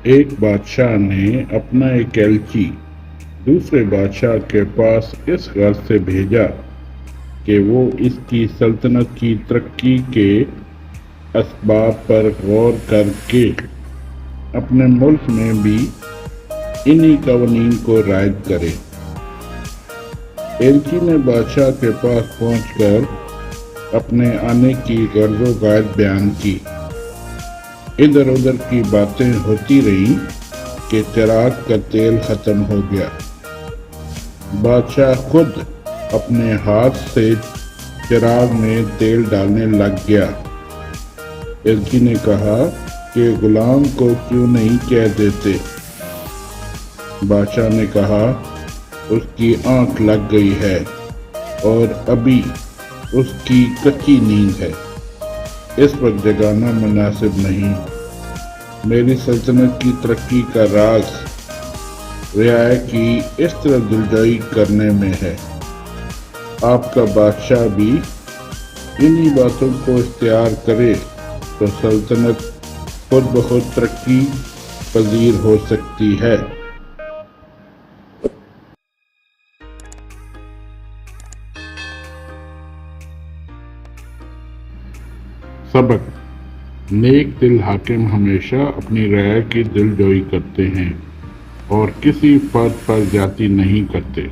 ایک بادشاہ نے اپنا ایک ایلچی دوسرے بادشاہ کے پاس اس غرض سے بھیجا کہ وہ اس کی سلطنت کی ترقی کے اسباب پر غور کر کے اپنے ملک میں بھی انہی قوانین کو رائج کرے۔ ایلچی نے بادشاہ کے پاس پہنچ کر اپنے آنے کی غرض و غائب بیان کی۔ ادھر ادھر کی باتیں ہوتی رہیں کہ چراغ کا تیل ختم ہو گیا۔ بادشاہ خود اپنے ہاتھ سے چراغ میں تیل ڈالنے لگ گیا۔ ایلچی نے کہا کہ غلام کو کیوں نہیں کہہ دیتے؟ بادشاہ نے کہا اس کی آنکھ لگ گئی ہے اور ابھی اس کی کچی نیند ہے، اس وقت جگانا مناسب نہیں۔ میری سلطنت کی ترقی کا راز رعایا کی اس طرح دلجوئی کرنے میں ہے۔ آپ کا بادشاہ بھی انہی باتوں کو اختیار کرے تو سلطنت خود بخود ترقی پذیر ہو سکتی ہے۔ سبق: نیک دل حاکم ہمیشہ اپنی رعایا کی دل جوئی کرتے ہیں اور کسی فرد پر زیادتی نہیں کرتے۔